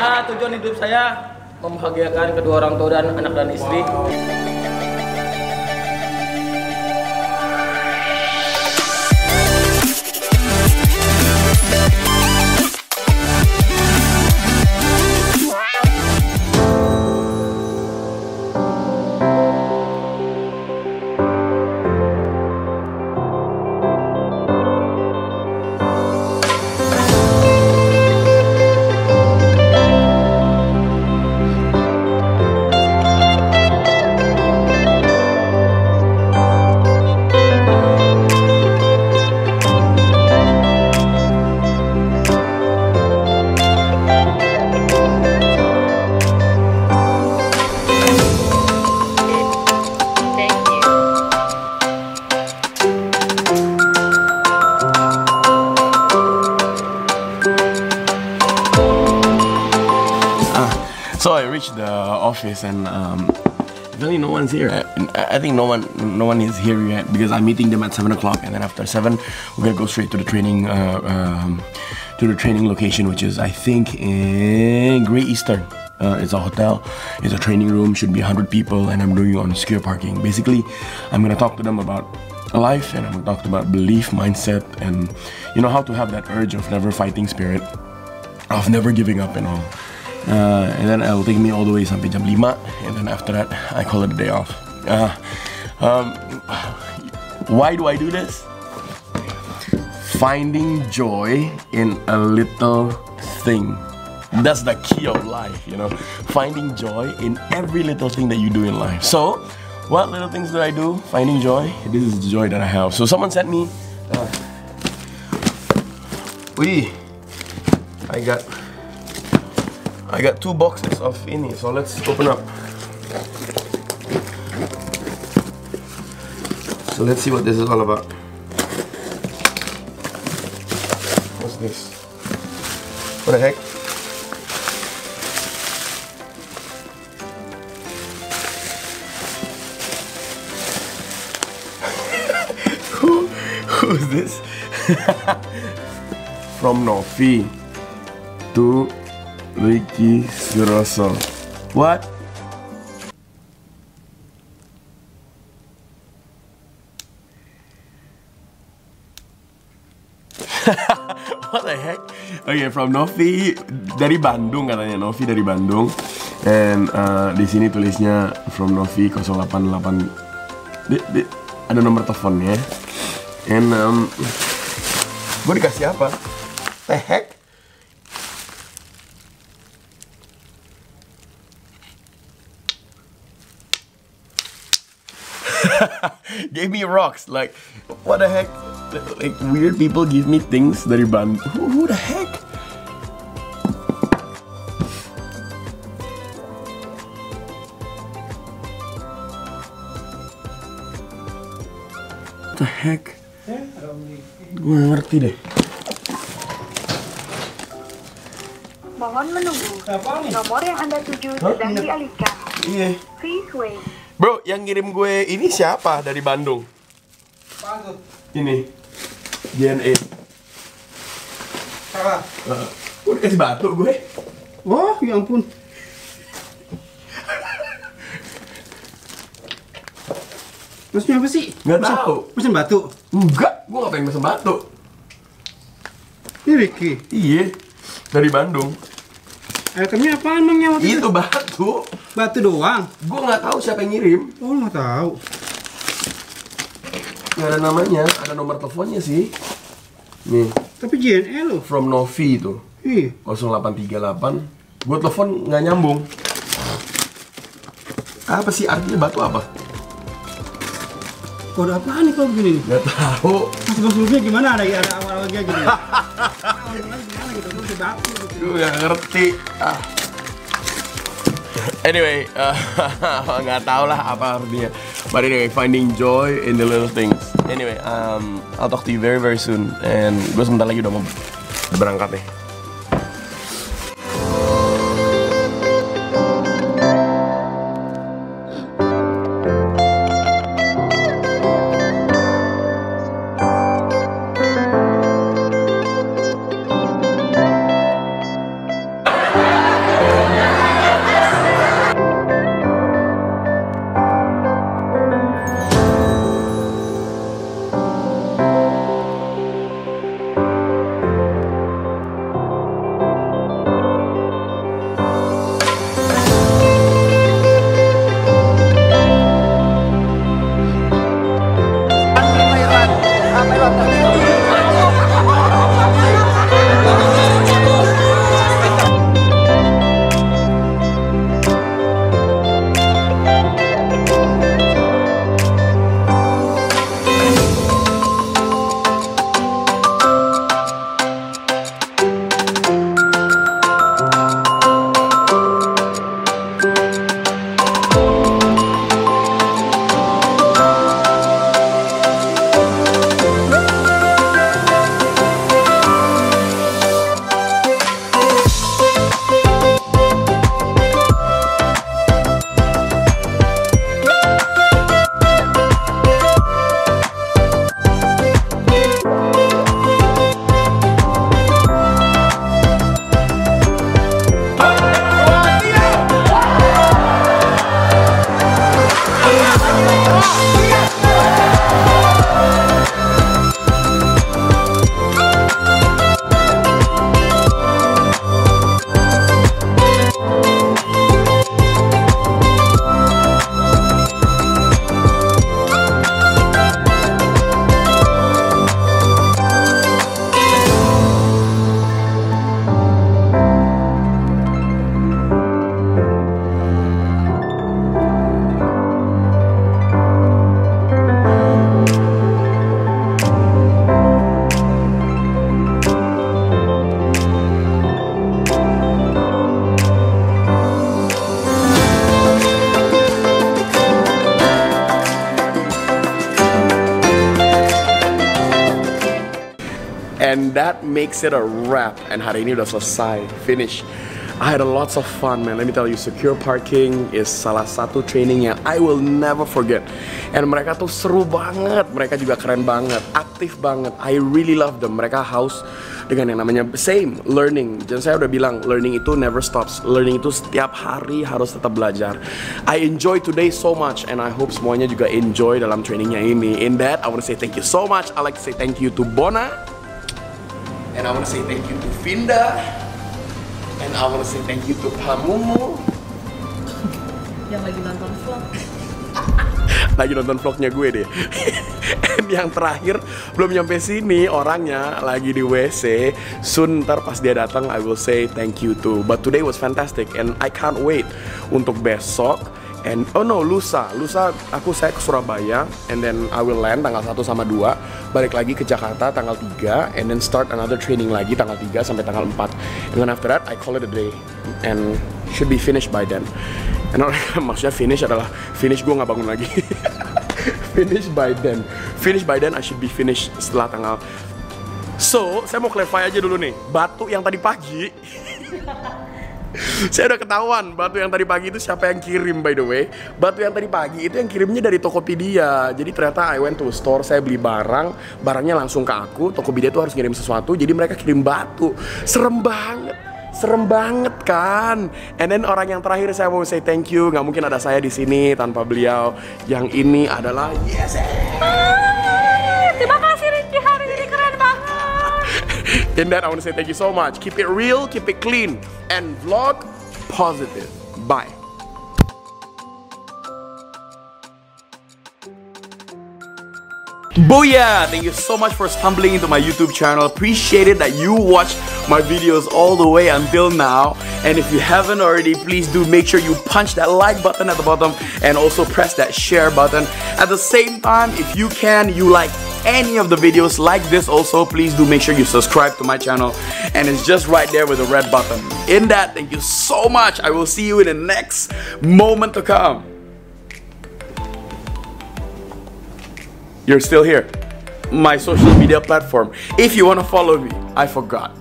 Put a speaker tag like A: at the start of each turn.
A: Ya, tujuan hidup saya membahagiakan kedua orang tua dan anak dan istri.
B: So I reached the office and really no one's here. I think no one is here yet because I'm meeting them at 7 o'clock, and then after 7 we're gonna go straight to the training location, which is I think in Great Eastern. It's a hotel, it's a training room, should be 100 people, and I'm doing it on secure parking. Basically, I'm gonna talk to them about life, and I'm gonna talk about belief, mindset, and you know how to have that urge of never fighting spirit, of never giving up and all. And then it'll take me all the way sampai jam 5, and then after that I call it a day off. Why do I do this? Finding joy in a little thing. That's the key of life, you know. Finding joy in every little thing that you do in life. So, what little things do I do? Finding joy. This is the joy that I have. So someone sent me. I got 2 boxes of ini, so let's open up. So let's see what this is all about. What's this? What the heck? Who's this? From Novi to Suroso. What? What the heck? Okay, from Novi dari Bandung katanya. Novi dari Bandung. And di sini tulisnya from Novi 088. Ada nomor teleponnya. And gue dikasih apa? The heck? Gave me rocks, like what the heck? Like weird people give me things dari Bandung. Who the heck? What the heck? Gue gak ngerti deh.
C: Mohon menunggu. Nomor yang Anda tuju sedang dialihkan.
B: Iya.
C: Please wait.
B: Bro, yang ngirim gue ini siapa dari Bandung?
D: Apa tuh?
B: Ini JNE.
D: Apa?
B: Udah kasih batu gue.
D: Oh, ya ampun. Maksudnya apa sih?
B: Nggak tahu.
D: Mesin batu?
B: Enggak, gue nggak pengen pesen batu.
D: Ini Ricky.
B: Iya, dari Bandung.
D: Itemnya apaan emangnya waktu itu?
B: Itu batu.
D: Batu doang?
B: Gue nggak tahu siapa yang ngirim.
D: Oh, nggak tahu.
B: Nggak ada namanya, ada nomor teleponnya sih. Nih.
D: Tapi JNE loh.
B: From Novi itu.
D: Iya.
B: 0838. Gue telepon nggak nyambung. Apa sih artinya batu apa?
D: Kode apaan nih kalau begini nih?
B: Nggak tahu.
D: Sebelumnya gimana? Ada awal-awal kayak gini. Awal-awal gimana gitu? Gue batu gitu.
B: Gue nggak ngerti. Anyway, nggak tahu lah apa artinya. But anyway, finding joy in the little things. Anyway, I'll talk to you very very soon. And gue sebentar lagi udah mau berangkat nih. that makes it a wrap. And hari ini udah selesai, finish. I had a lots of fun, man. Let me tell you, secure parking is salah satu training yang I will never forget. And mereka tuh seru banget, mereka juga keren banget, aktif banget. I really love them. Mereka haus dengan yang namanya same learning. Dan saya udah bilang, learning itu never stops. Learning itu setiap hari harus tetap belajar. I enjoy today so much, and I hope semuanya juga enjoy dalam trainingnya ini. In that, I want to say thank you so much. I like to say thank you to Bona, and I want to say thank you to Vinda. And I want to say thank you to Pamumu
E: yang lagi nonton vlog.
B: Lagi nonton vlognya gue deh. And yang terakhir belum nyampe sini orangnya lagi di WC. Soon ntar pas dia datang I will say thank you too. But today was fantastic and I can't wait untuk besok. And oh no, lusa saya ke Surabaya, and then I will land tanggal 1 sama 2, balik lagi ke Jakarta tanggal 3, and then start another training lagi tanggal 3 sampai tanggal 4. And then after that I call it a day and should be finished by then. And maksudnya finish adalah finish, gue nggak bangun lagi. Finish by then I should be finished setelah tanggal. So saya mau clarify aja dulu nih, batu yang tadi pagi. Saya udah ketahuan batu yang tadi pagi itu siapa yang kirim, by the way. Batu yang tadi pagi itu yang kirimnya dari Tokopedia. Jadi ternyata I went to a store, saya beli barangnya langsung ke aku. Tokopedia tuh harus ngirim sesuatu, jadi mereka kirim batu. Serem banget kan. And then orang yang terakhir saya mau say thank you. Nggak mungkin ada saya di sini tanpa beliau. Yang ini adalah
E: Terima kasih Ricky, hari ini keren banget.
B: In that, I want to say thank you so much. Keep it real, keep it clean, and vlog positive. Bye. Booyah! Thank you so much for stumbling into my YouTube channel. Appreciate it that you watch my videos all the way until now. And if you haven't already, please do make sure you punch that like button at the bottom and also press that share button. At the same time, if you like any of the videos like this also, please do make sure you subscribe to my channel. And it's just right there with the red button. In that, thank you so much. I will see you in the next moment to come. You're still here. My social media platform. If you want to follow me, I forgot.